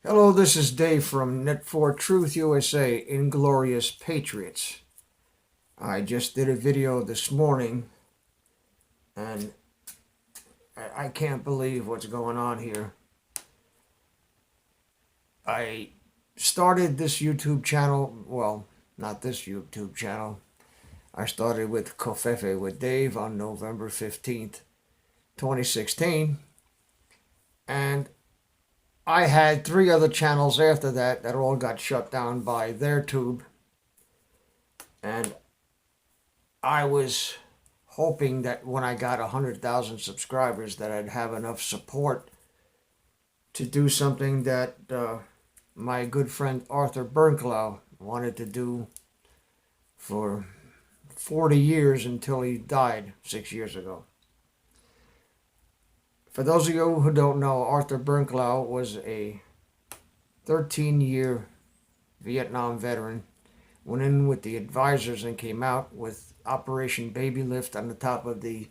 Hello, this is Dave from Net4 Truth USA, Inglorious Patriots. I just did a video this morning, and I can't believe what's going on here. I started this YouTube channel, well, not this YouTube channel. I started with Covfefe with Dave on November 15th, 2016, and I had 3 other channels after that all got shut down by their tube. And I was hoping that when I got 100,000 subscribers that I'd have enough support to do something that my good friend Arthur Bernklau wanted to do for 40 years until he died 6 years ago. For those of you who don't know, Arthur Bernklau was a 13-year Vietnam veteran, went in with the advisors and came out with Operation Baby Lift on the top of the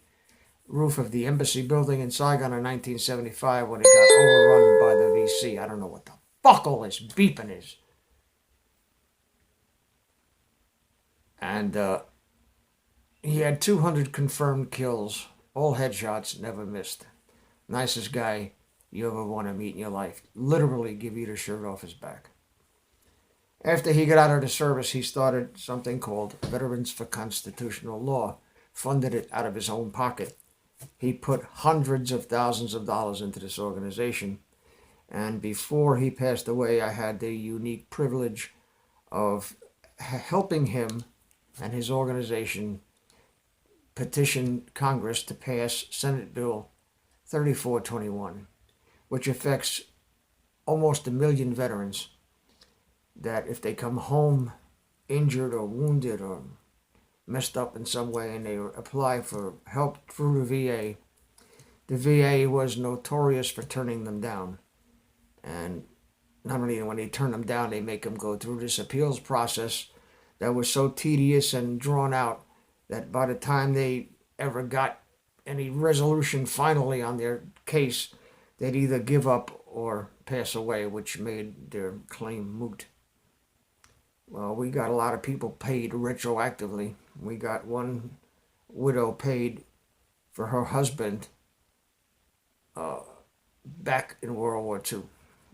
roof of the embassy building in Saigon in 1975 when it got overrun by the VC. I don't know what the fuck all this beeping is. And he had 200 confirmed kills, all headshots, never missed. Nicest guy you ever want to meet in your life. Literally give you the shirt off his back. After he got out of the service, he started something called Veterans for Constitutional Law, funded it out of his own pocket. He put hundreds of thousands of dollars into this organization, and before he passed away, I had the unique privilege of helping him and his organization petition Congress to pass Senate Bill 3421, which affects almost 1 million veterans that if they come home injured or wounded or messed up in some way and they apply for help through the VA was notorious for turning them down. And not only when they turn them down, they make them go through this appeals process that was so tedious and drawn out that by the time they ever got any resolution finally on their case, they'd either give up or pass away, which made their claim moot. Well, we got a lot of people paid retroactively. We got one widow paid for her husband back in World War II,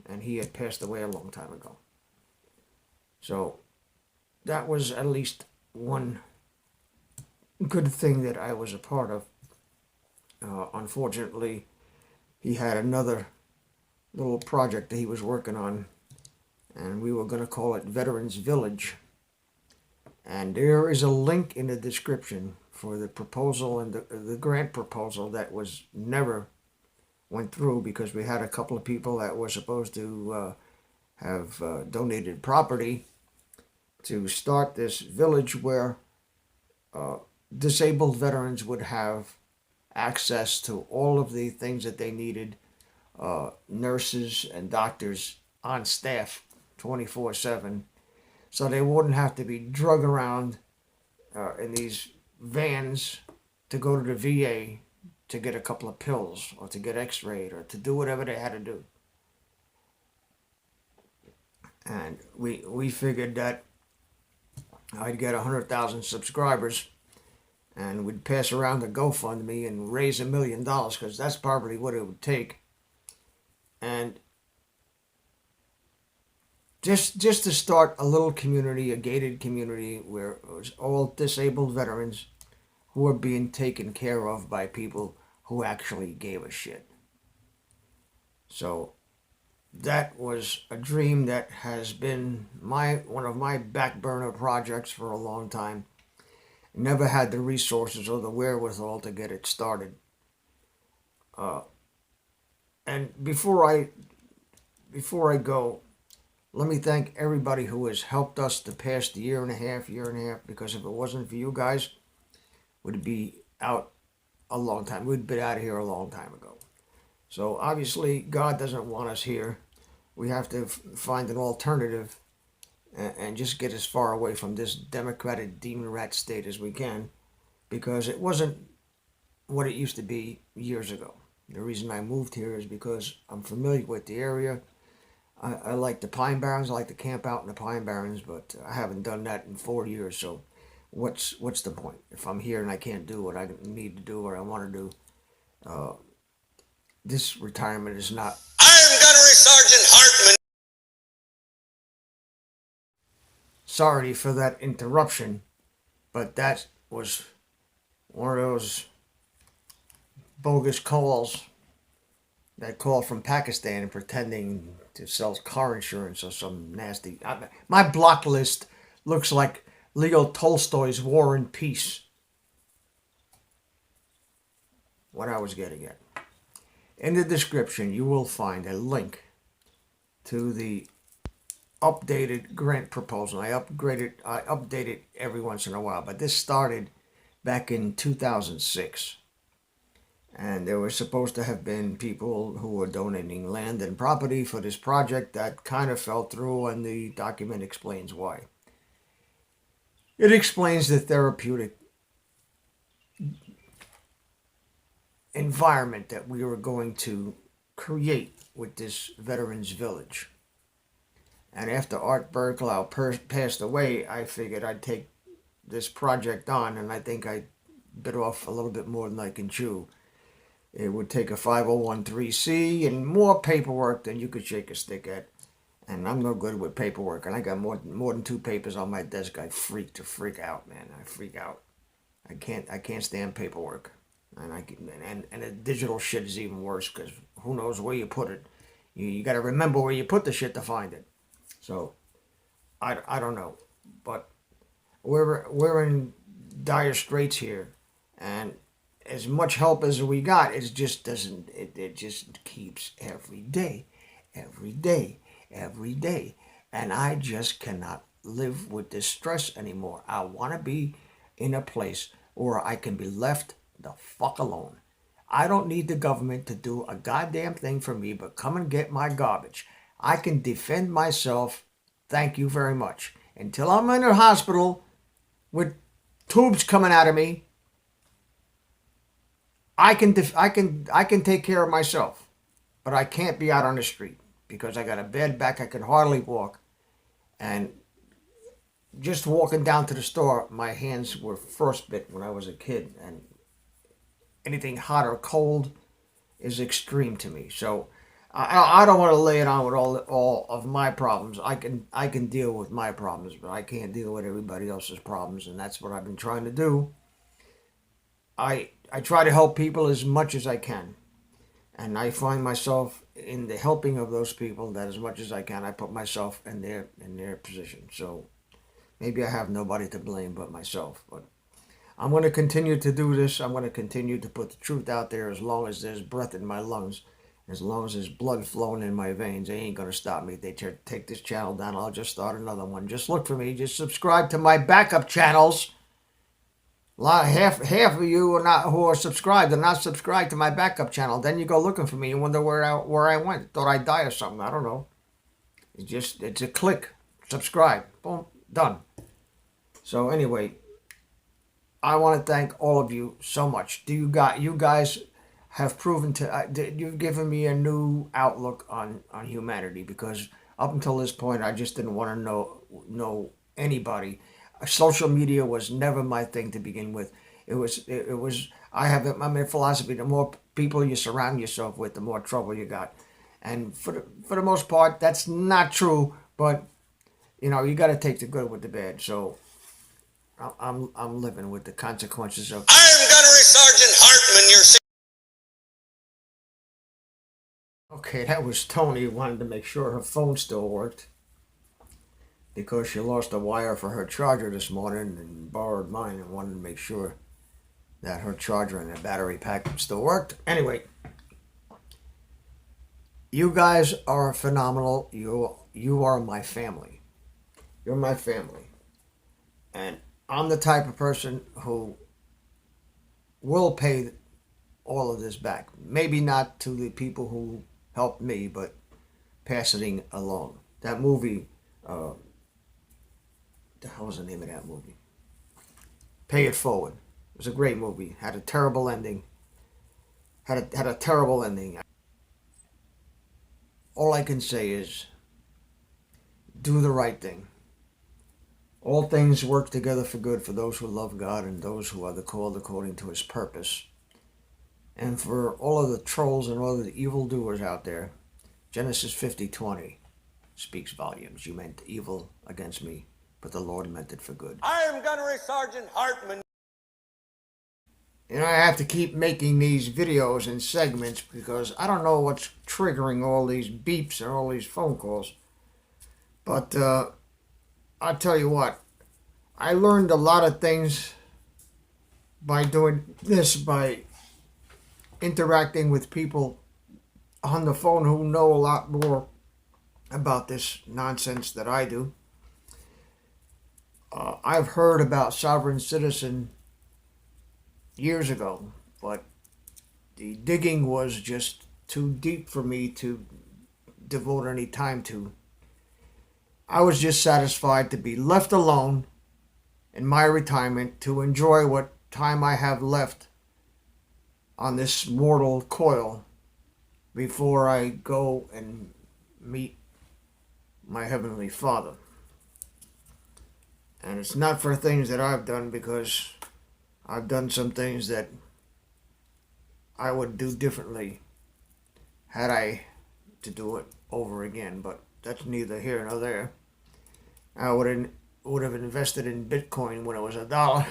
and he had passed away a long time ago. So that was at least one good thing that I was a part of. Unfortunately, he had another little project that he was working on, and we were going to call it Veterans Village. And there is a link in the description for the proposal and the grant proposal that was never went through because we had a couple of people that were supposed to have donated property to start this village where disabled veterans would have access to all of the things that they needed, nurses and doctors on staff 24/7, so they wouldn't have to be drug around in these vans to go to the VA to get a couple of pills or to get x-rayed or to do whatever they had to do. And we figured that I'd get 100,000 subscribers and we'd pass around the GoFundMe and raise $1 million, because that's probably what it would take. And just to start a little community, a gated community, where it was all disabled veterans who were being taken care of by people who actually gave a shit. So that was a dream that has been one of my back burner projects for a long time. Never had the resources or the wherewithal to get it started. And before I go, let me thank everybody who has helped us the past year and a half, because if it wasn't for you guys, we'd be out a long time. We'd been out of here a long time ago. So obviously, God doesn't want us here. We have to find an alternative and just get as far away from this democratic demon rat state as we can, because it wasn't what it used to be years ago. The reason I moved here is because I'm familiar with the area. I like the Pine Barrens. I like to camp out in the Pine Barrens, but I haven't done that in 4 years. So, what's the point? If I'm here and I can't do what I need to do or I want to do, this retirement is not. I'm Gunnery Sergeant Hartman. Sorry for that interruption, but that was one of those bogus calls. That call from Pakistan pretending to sell car insurance or some nasty. My block list looks like Leo Tolstoy's War and Peace. What I was getting at. In the description, you will find a link to the updated grant proposal. I update it every once in a while, but this started back in 2006. And there were supposed to have been people who were donating land and property for this project. That kind of fell through, and the document explains why. It explains the therapeutic environment that we were going to create with this Veterans Village. And after Art Berglau passed away, I figured I'd take this project on, and I think I bit off a little bit more than I can chew. It would take a 501(c) and more paperwork than you could shake a stick at. And I'm no good with paperwork. And I got more than 2 papers on my desk. I freak out, man. I freak out. I can't stand paperwork. And the digital shit is even worse because who knows where you put it. You got to remember where you put the shit to find it. So I don't know, but we're in dire straits here, and as much help as we got, it just doesn't. It just keeps every day, and I just cannot live with this stress anymore. I want to be in a place where I can be left the fuck alone. I don't need the government to do a goddamn thing for me, but come and get my garbage. I can defend myself. Thank you very much. Until I'm in a hospital with tubes coming out of me, I can take care of myself, but I can't be out on the street because I got a bad back. I can hardly walk, and just walking down to the store, my hands were frostbit when I was a kid, and anything hot or cold is extreme to me. So I don't want to lay it on with all of my problems. I can deal with my problems, but I can't deal with everybody else's problems, and that's what I've been trying to do. I try to help people as much as I can, and I find myself in the helping of those people that as much as I can, I put myself in their position. So maybe I have nobody to blame but myself, but I'm going to continue to do this. I'm going to continue to put the truth out there as long as there's breath in my lungs, as long as there's blood flowing in my veins. They ain't going to stop me. If they take this channel down, I'll just start another one. Just look for me. Just subscribe to my backup channels. Half of you who are subscribed are not subscribed to my backup channel. Then you go looking for me and wonder where I went. Thought I'd die or something. I don't know. It's a click. Subscribe. Boom. Done. So anyway, I want to thank all of you so much. You guys have proven you've given me a new outlook on humanity, because up until this point I just didn't want to know anybody. Social media was never my thing to begin with. It was I'm in philosophy, the more people you surround yourself with, the more trouble you got. And for the most part, that's not true, but you got to take the good with the bad. So I'm living with the consequences of. I'm Gunnery Sergeant Hartman, your. Okay, that was Stony. Wanted to make sure her phone still worked, because she lost a wire for her charger this morning and borrowed mine, and wanted to make sure that her charger and the battery pack still worked. Anyway, you guys are phenomenal. You are my family. You're my family. And I'm the type of person who will pay all of this back. Maybe not to the people who helped me, but passing along. That movie, the hell was the name of that movie? Pay It Forward. It was a great movie. Had a terrible ending. Had a terrible ending. All I can say is do the right thing. All things work together for good for those who love God and those who are the called according to his purpose. And for all of the trolls and all of the evildoers out there, Genesis 50:20 speaks volumes. You meant evil against me, but the Lord meant it for good. I am Gunnery Sergeant Hartman. You know, I have to keep making these videos and segments because I don't know what's triggering all these beeps and all these phone calls. But I'll tell you what, I learned a lot of things by doing this, by interacting with people on the phone who know a lot more about this nonsense that I do. I've heard about sovereign citizen years ago, but the digging was just too deep for me to devote any time to. I was just satisfied to be left alone in my retirement to enjoy what time I have left on this mortal coil before I go and meet my Heavenly Father. And it's not for things that I've done, because I've done some things that I would do differently had I to do it over again, but that's neither here nor there. I would have invested in Bitcoin when it was $1.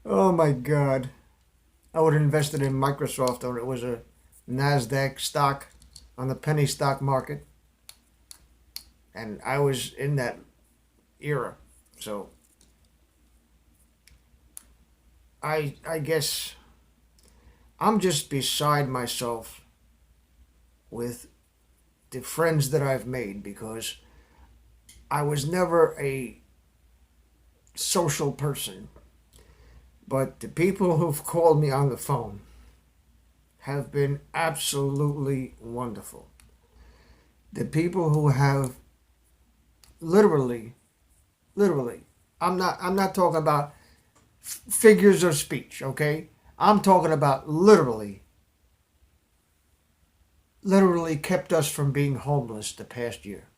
Oh my God. I would have invested in Microsoft when it was a NASDAQ stock on the penny stock market. And I was in that era. So I guess I'm just beside myself with the friends that I've made, because I was never a social person. But the people who've called me on the phone have been absolutely wonderful. The people who have literally, I'm not talking about figures of speech, okay? I'm talking about literally kept us from being homeless the past year.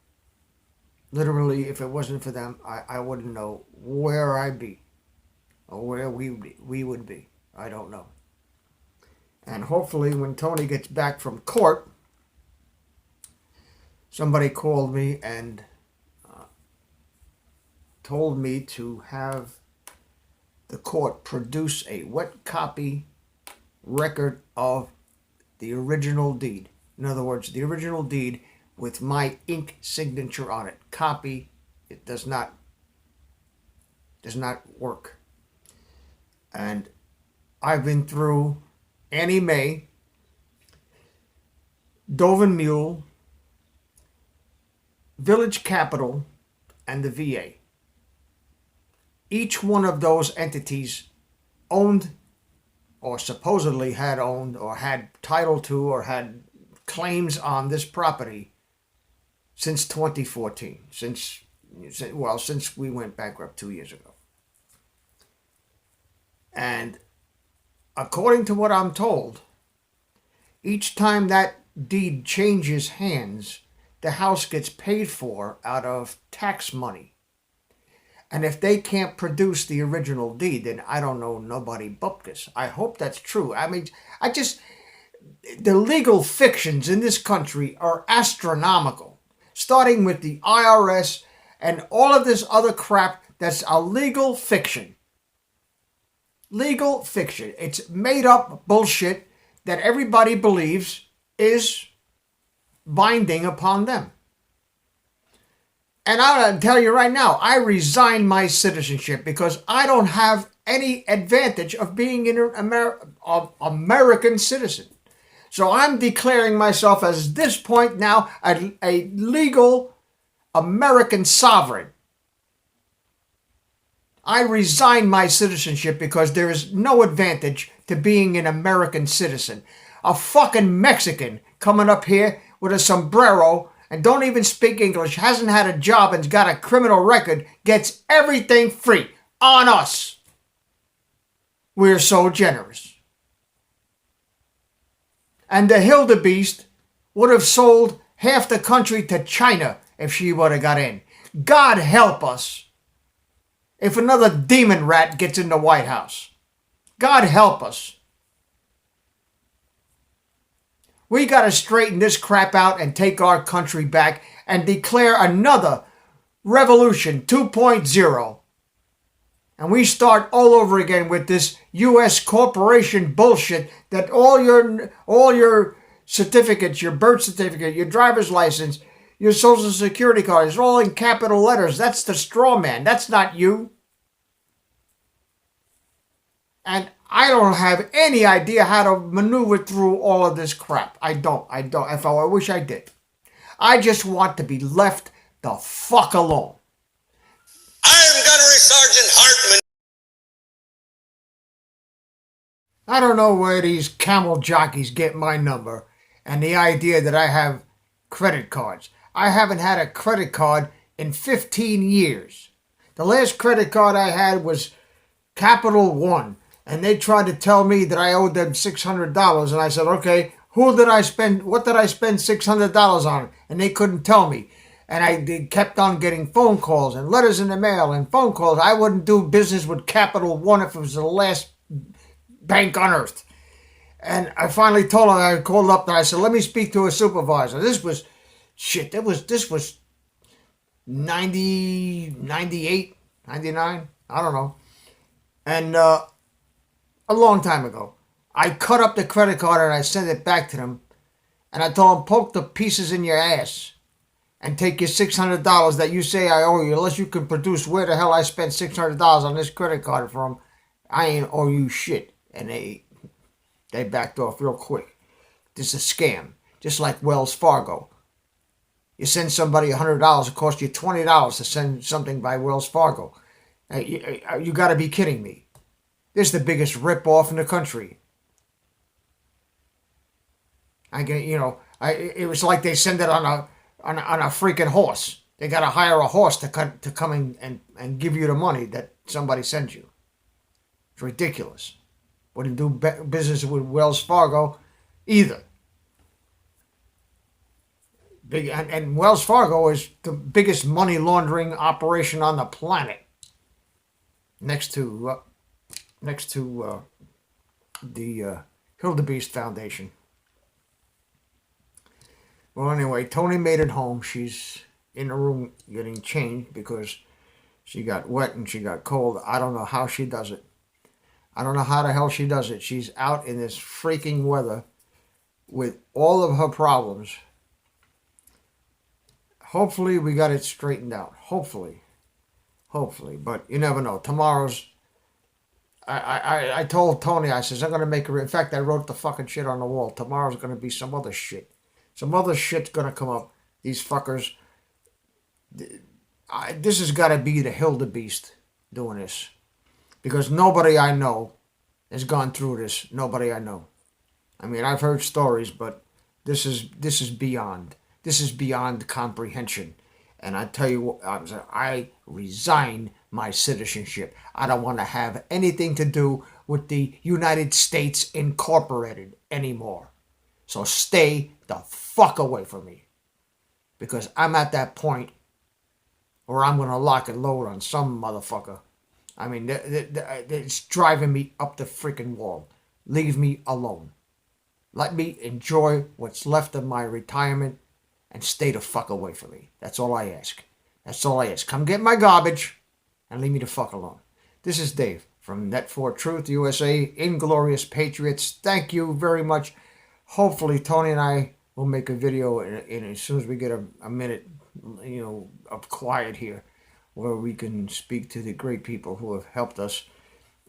Literally, if it wasn't for them, I wouldn't know where I'd be or where we would be. I don't know. And hopefully when Tony gets back from court, somebody called me and told me to have the court produce a wet copy record of the original deed. In other words, the original deed with my ink signature on it. Copy, it does not work. And I've been through Annie Mae, Doven Mule, Village Capital, and the VA. Each one of those entities owned, or supposedly had owned, or had title to, or had claims on this property since 2014, since we went bankrupt 2 years ago. And according to what I'm told, each time that deed changes hands, the house gets paid for out of tax money. And if they can't produce the original deed, then I don't know nobody bupkis. I hope that's true. I mean, the legal fictions in this country are astronomical, starting with the IRS and all of this other crap that's a legal fiction. Legal fiction. It's made up bullshit that everybody believes is binding upon them. And I'm going to tell you right now, I resigned my citizenship because I don't have any advantage of being an American citizen. So I'm declaring myself as this point now a legal American sovereign. I resign my citizenship because there is no advantage to being an American citizen. A fucking Mexican coming up here with a sombrero and don't even speak English, hasn't had a job and's got a criminal record, gets everything free on us. We're so generous. And the Hildebeest would have sold half the country to China if she would have got in. God help us if another demon rat gets in the White House. God help us. We got to straighten this crap out and take our country back and declare another Revolution 2.0. And we start all over again with this U.S. corporation bullshit that all your certificates, your birth certificate, your driver's license, your social security card is all in capital letters. That's the straw man. That's not you. And I don't have any idea how to maneuver through all of this crap. I don't. If I wish I did. I just want to be left the fuck alone. I'm Gunnery Sergeant Hartman. I don't know where these camel jockeys get my number and the idea that I have credit cards. I haven't had a credit card in 15 years. The last credit card I had was Capital One, and they tried to tell me that I owed them $600, and I said, okay, what did I spend $600 on? And they couldn't tell me. And I kept on getting phone calls and letters in the mail and phone calls. I wouldn't do business with Capital One if it was the last bank on earth. And I finally told him, I called up and I said, let me speak to a supervisor. This was 90, 98, 99, I don't know. And a long time ago, I cut up the credit card and I sent it back to them. And I told them, poke the pieces in your ass and take your $600 that you say I owe you. Unless you can produce where the hell I spent $600 on this credit card from, I ain't owe you shit. And they backed off real quick. This is a scam. Just like Wells Fargo. You send somebody $100, it costs you $20 to send something by Wells Fargo. You got to be kidding me. This is the biggest rip-off in the country. It was like they send it on a freaking horse. They got to hire a horse to come in and give you the money that somebody sends you. It's ridiculous. Wouldn't do business with Wells Fargo either. And Wells Fargo is the biggest money laundering operation on the planet, next to the Hildebeest Foundation. Well, anyway, Tony made it home. She's in the room getting changed because she got wet and she got cold. I don't know how she does it. I don't know how the hell she does it. She's out in this freaking weather with all of her problems. Hopefully we got it straightened out. Hopefully. But you never know. Tomorrow's... I told Tony, I says, I'm going to make her... In fact, I wrote the fucking shit on the wall. Tomorrow's going to be some other shit. Some other shit's going to come up. These fuckers... This has got to be the Hildebeest doing this. Because nobody I know has gone through this. Nobody I know. I mean, I've heard stories, but this is beyond. This is beyond comprehension. And I tell you what, I resign my citizenship. I don't want to have anything to do with the United States Incorporated anymore. So stay the fuck away from me. Because I'm at that point where I'm going to lock and load on some motherfucker. I mean, it's driving me up the freaking wall. Leave me alone. Let me enjoy what's left of my retirement and stay the fuck away from me. That's all I ask. That's all I ask. Come get my garbage and leave me the fuck alone. This is Dave from Net for Truth USA, Inglorious Patriots. Thank you very much. Hopefully, Tony and I will make a video in as soon as we get a minute, of quiet here, where we can speak to the great people who have helped us.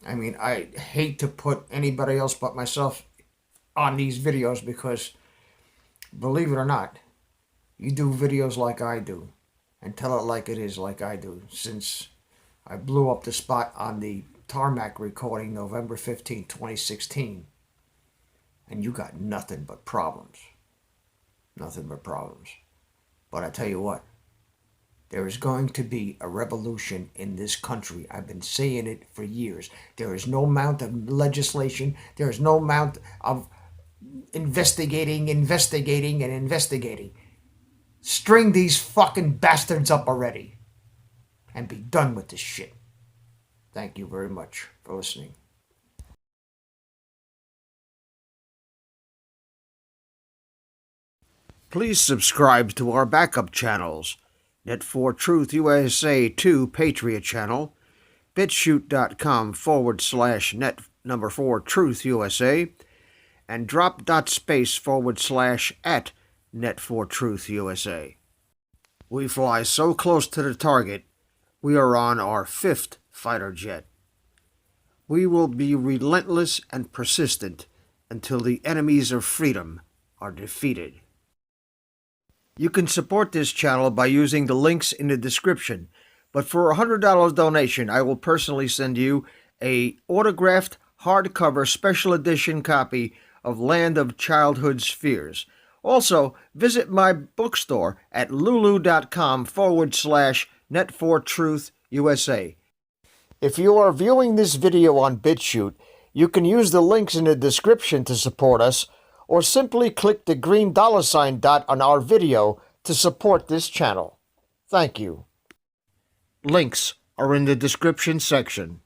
I mean, I hate to put anybody else but myself on these videos because, believe it or not, you do videos like I do and tell it like it is like I do. Since I blew up the spot on the tarmac recording November 15, 2016, and you got nothing but problems. Nothing but problems. But I tell you what, there is going to be a revolution in this country. I've been saying it for years. There is no amount of legislation. There is no amount of investigating, and investigating. String these fucking bastards up already and be done with this shit. Thank you very much for listening. Please subscribe to our backup channels, Net4Truth USA 2 Patriot channel, BitChute.com/net4Truth USA, and drop.space /@Net4Truth USA. We fly so close to the target, we are on our 5th fighter jet. We will be relentless and persistent until the enemies of freedom are defeated. You can support this channel by using the links in the description, but for a $100 donation, I will personally send you a autographed hardcover special edition copy of Land of Childhood's Fears. Also, visit my bookstore at lulu.com/net4truth USA. If you are viewing this video on BitChute, you can use the links in the description to support us, or simply click the green $ dot on our video to support this channel. Thank you. Links are in the description section.